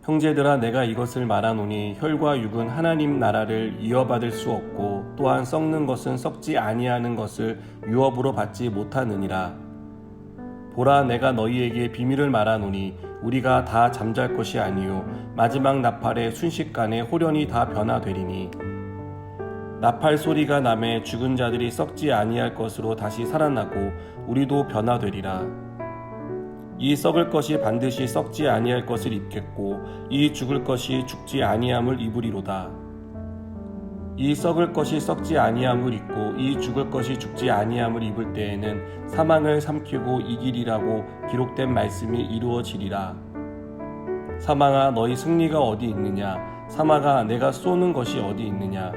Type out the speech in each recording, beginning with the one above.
형제들아, 내가 이것을 말하노니 혈과 육은 하나님 나라를 이어받을 수 없고 또한 썩는 것은 썩지 아니하는 것을 유업으로 받지 못하느니라. 보라, 내가 너희에게 비밀을 말하노니 우리가 다 잠잘 것이 아니요 마지막 나팔의 순식간에 홀연히 다 변화되리니, 나팔 소리가 나매 죽은 자들이 썩지 아니할 것으로 다시 살아나고 우리도 변화되리라. 이 썩을 것이 반드시 썩지 아니할 것을 입겠고 이 죽을 것이 죽지 아니함을 입으리로다. 이 썩을 것이 썩지 아니함을 입고 이 죽을 것이 죽지 아니함을 입을 때에는 사망을 삼키고 이기리라고 기록된 말씀이 이루어지리라. 사망아, 너희 승리가 어디 있느냐? 사망아, 내가 쏘는 것이 어디 있느냐?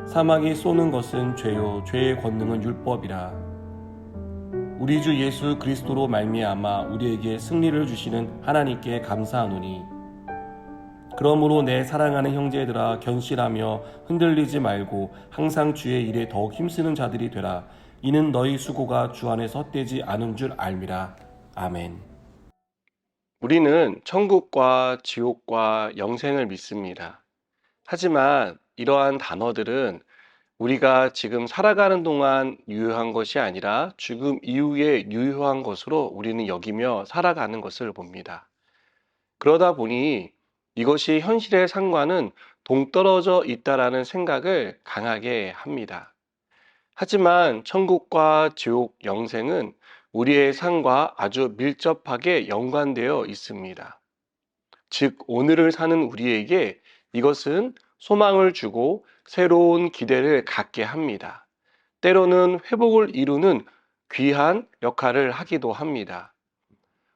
사망이 쏘는 것은 죄요 죄의 권능은 율법이라. 우리 주 예수 그리스도로 말미암아 우리에게 승리를 주시는 하나님께 감사하노니, 그러므로 내 사랑하는 형제들아, 견실하며 흔들리지 말고 항상 주의 일에 더욱 힘쓰는 자들이 되라. 이는 너희 수고가 주 안에서 헛되지 않은 줄 알미라. 아멘. 우리는 천국과 지옥과 영생을 믿습니다. 하지만 이러한 단어들은 우리가 지금 살아가는 동안 유효한 것이 아니라 죽음 이후에 유효한 것으로 우리는 여기며 살아가는 것을 봅니다. 그러다 보니 이것이 현실의 삶과는 동떨어져 있다라는 생각을 강하게 합니다. 하지만 천국과 지옥, 영생은 우리의 삶과 아주 밀접하게 연관되어 있습니다. 즉, 오늘을 사는 우리에게 이것은 소망을 주고 새로운 기대를 갖게 합니다. 때로는 회복을 이루는 귀한 역할을 하기도 합니다.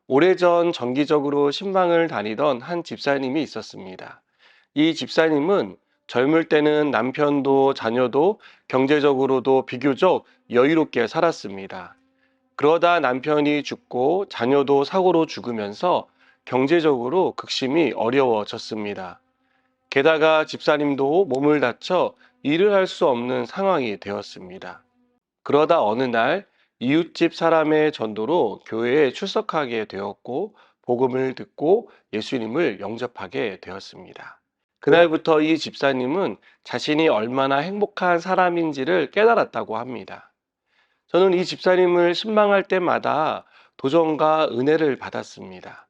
오래전 정기적으로 신방을 다니던 한 집사님이 있었습니다. 이 집사님은 젊을 때는 남편도 자녀도 경제적으로도 비교적 여유롭게 살았습니다. 그러다 남편이 죽고 자녀도 사고로 죽으면서 경제적으로 극심히 어려워졌습니다. 게다가 집사님도 몸을 다쳐 일을 할 수 없는 상황이 되었습니다. 그러다 어느 날 이웃집 사람의 전도로 교회에 출석하게 되었고 복음을 듣고 예수님을 영접하게 되었습니다. 그날부터 이 집사님은 자신이 얼마나 행복한 사람인지를 깨달았다고 합니다. 저는 이 집사님을 신방할 때마다 도전과 은혜를 받았습니다.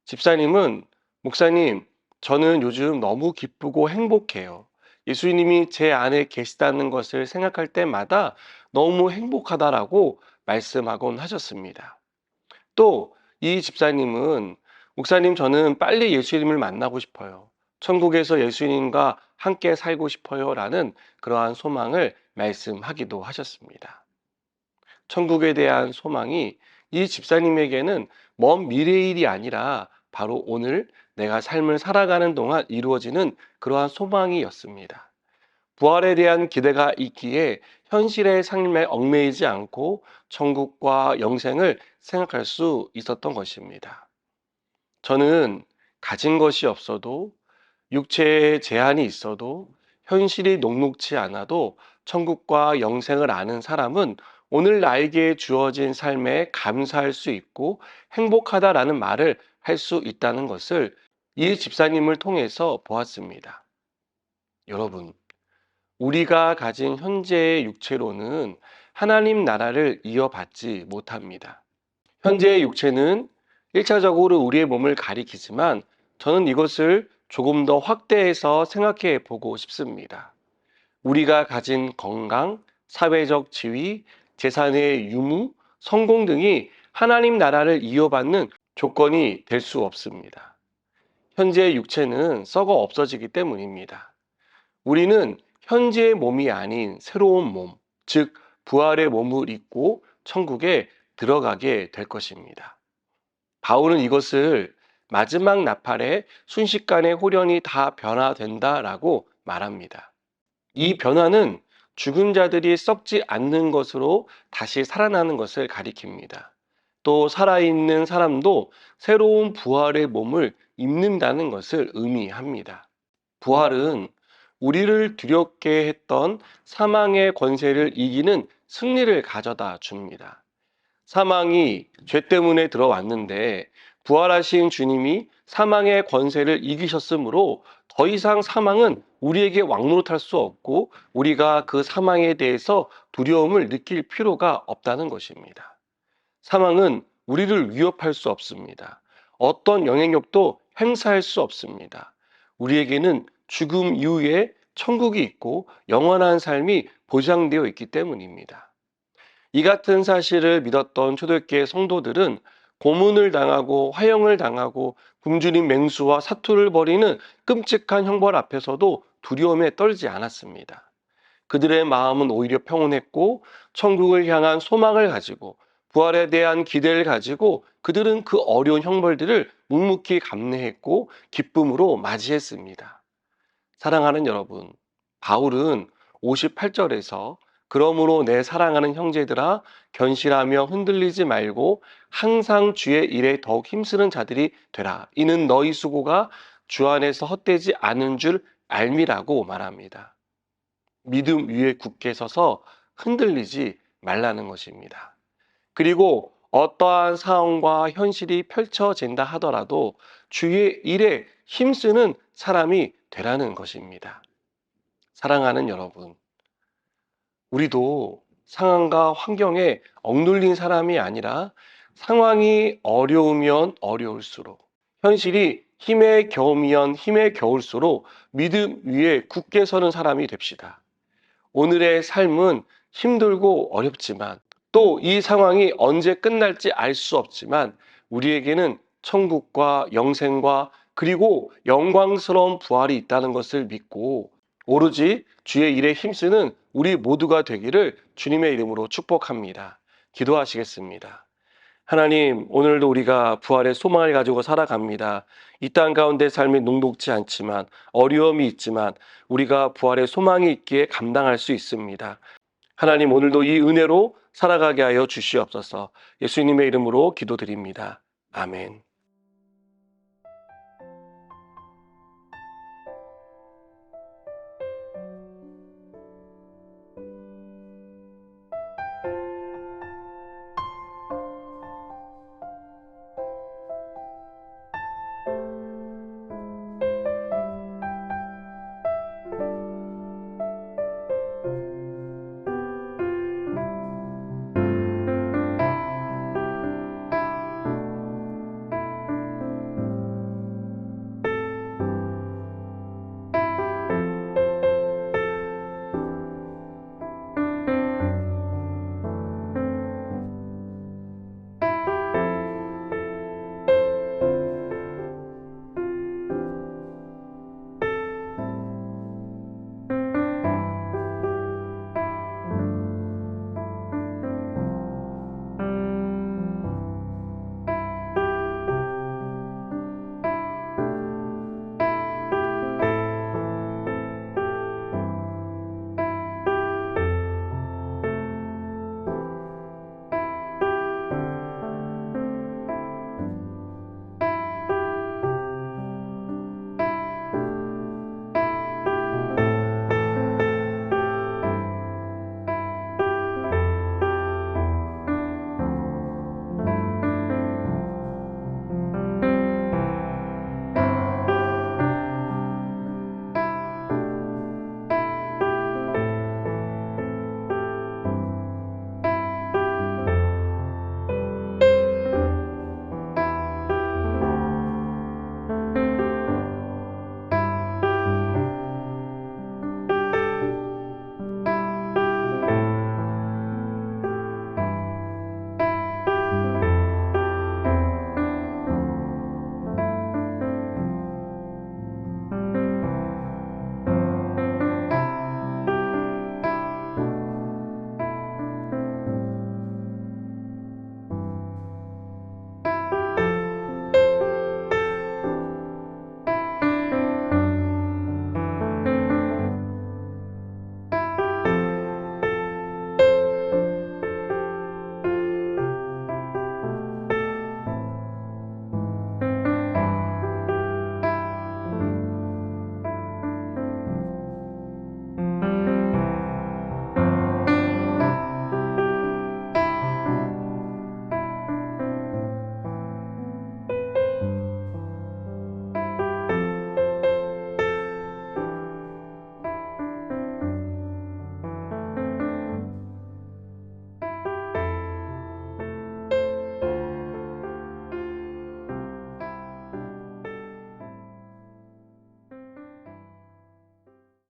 집사님은, 목사님, 저는 요즘 너무 기쁘고 행복해요. 예수님이 제 안에 계시다는 것을 생각할 때마다 너무 행복하다라고 말씀하곤 하셨습니다. 또 이 집사님은, 목사님, 저는 빨리 예수님을 만나고 싶어요. 천국에서 예수님과 함께 살고 싶어요. 라는 그러한 소망을 말씀하기도 하셨습니다. 천국에 대한 소망이 이 집사님에게는 먼 미래의 일이 아니라 바로 오늘 내가 삶을 살아가는 동안 이루어지는 그러한 소망이었습니다. 부활에 대한 기대가 있기에 현실의 삶에 얽매이지 않고 천국과 영생을 생각할 수 있었던 것입니다. 저는 가진 것이 없어도, 육체에 제한이 있어도, 현실이 녹록지 않아도 천국과 영생을 아는 사람은 오늘 나에게 주어진 삶에 감사할 수 있고 행복하다라는 말을 할 수 있다는 것을 이 집사님을 통해서 보았습니다. 여러분, 우리가 가진 현재의 육체로는 하나님 나라를 이어받지 못합니다. 현재의 육체는 1차적으로 우리의 몸을 가리키지만 저는 이것을 조금 더 확대해서 생각해 보고 싶습니다. 우리가 가진 건강, 사회적 지위, 재산의 유무, 성공 등이 하나님 나라를 이어받는 조건이 될 수 없습니다. 현재의 육체는 썩어 없어지기 때문입니다. 우리는 현재의 몸이 아닌 새로운 몸, 즉 부활의 몸을 입고 천국에 들어가게 될 것입니다. 바울은 이것을 마지막 나팔에 순식간에 홀연히 다 변화된다라고 말합니다. 이 변화는 죽은 자들이 썩지 않는 것으로 다시 살아나는 것을 가리킵니다. 또 살아있는 사람도 새로운 부활의 몸을 입는다는 것을 의미합니다. 부활은 우리를 두렵게 했던 사망의 권세를 이기는 승리를 가져다 줍니다. 사망이 죄 때문에 들어왔는데 부활하신 주님이 사망의 권세를 이기셨으므로 더 이상 사망은 우리에게 왕노릇할 수 없고 우리가 그 사망에 대해서 두려움을 느낄 필요가 없다는 것입니다. 사망은 우리를 위협할 수 없습니다. 어떤 영향력도 행사할 수 없습니다. 우리에게는 죽음 이후에 천국이 있고 영원한 삶이 보장되어 있기 때문입니다. 이 같은 사실을 믿었던 초대교회 성도들은 고문을 당하고 화형을 당하고 굶주린 맹수와 사투를 벌이는 끔찍한 형벌 앞에서도 두려움에 떨지 않았습니다. 그들의 마음은 오히려 평온했고 천국을 향한 소망을 가지고 부활에 대한 기대를 가지고 그들은 그 어려운 형벌들을 묵묵히 감내했고 기쁨으로 맞이했습니다. 사랑하는 여러분, 바울은 58절에서 그러므로 내 사랑하는 형제들아 견실하며 흔들리지 말고 항상 주의 일에 더욱 힘쓰는 자들이 되라. 이는 너희 수고가 주 안에서 헛되지 않은 줄 알미라고 말합니다. 믿음 위에 굳게 서서 흔들리지 말라는 것입니다. 그리고 어떠한 상황과 현실이 펼쳐진다 하더라도 주의 일에 힘쓰는 사람이 되라는 것입니다. 사랑하는 여러분, 우리도 상황과 환경에 억눌린 사람이 아니라 상황이 어려우면 어려울수록, 현실이 힘에 겨우면 힘에 겨울수록 믿음 위에 굳게 서는 사람이 됩시다. 오늘의 삶은 힘들고 어렵지만 또 이 상황이 언제 끝날지 알 수 없지만 우리에게는 천국과 영생과 그리고 영광스러운 부활이 있다는 것을 믿고 오로지 주의 일에 힘쓰는 우리 모두가 되기를 주님의 이름으로 축복합니다. 기도하시겠습니다. 하나님, 오늘도 우리가 부활의 소망을 가지고 살아갑니다. 이 땅 가운데 삶이 녹록지 않지만 어려움이 있지만 우리가 부활의 소망이 있기에 감당할 수 있습니다. 하나님, 오늘도 이 은혜로 살아가게 하여 주시옵소서. 예수님의 이름으로 기도드립니다. 아멘.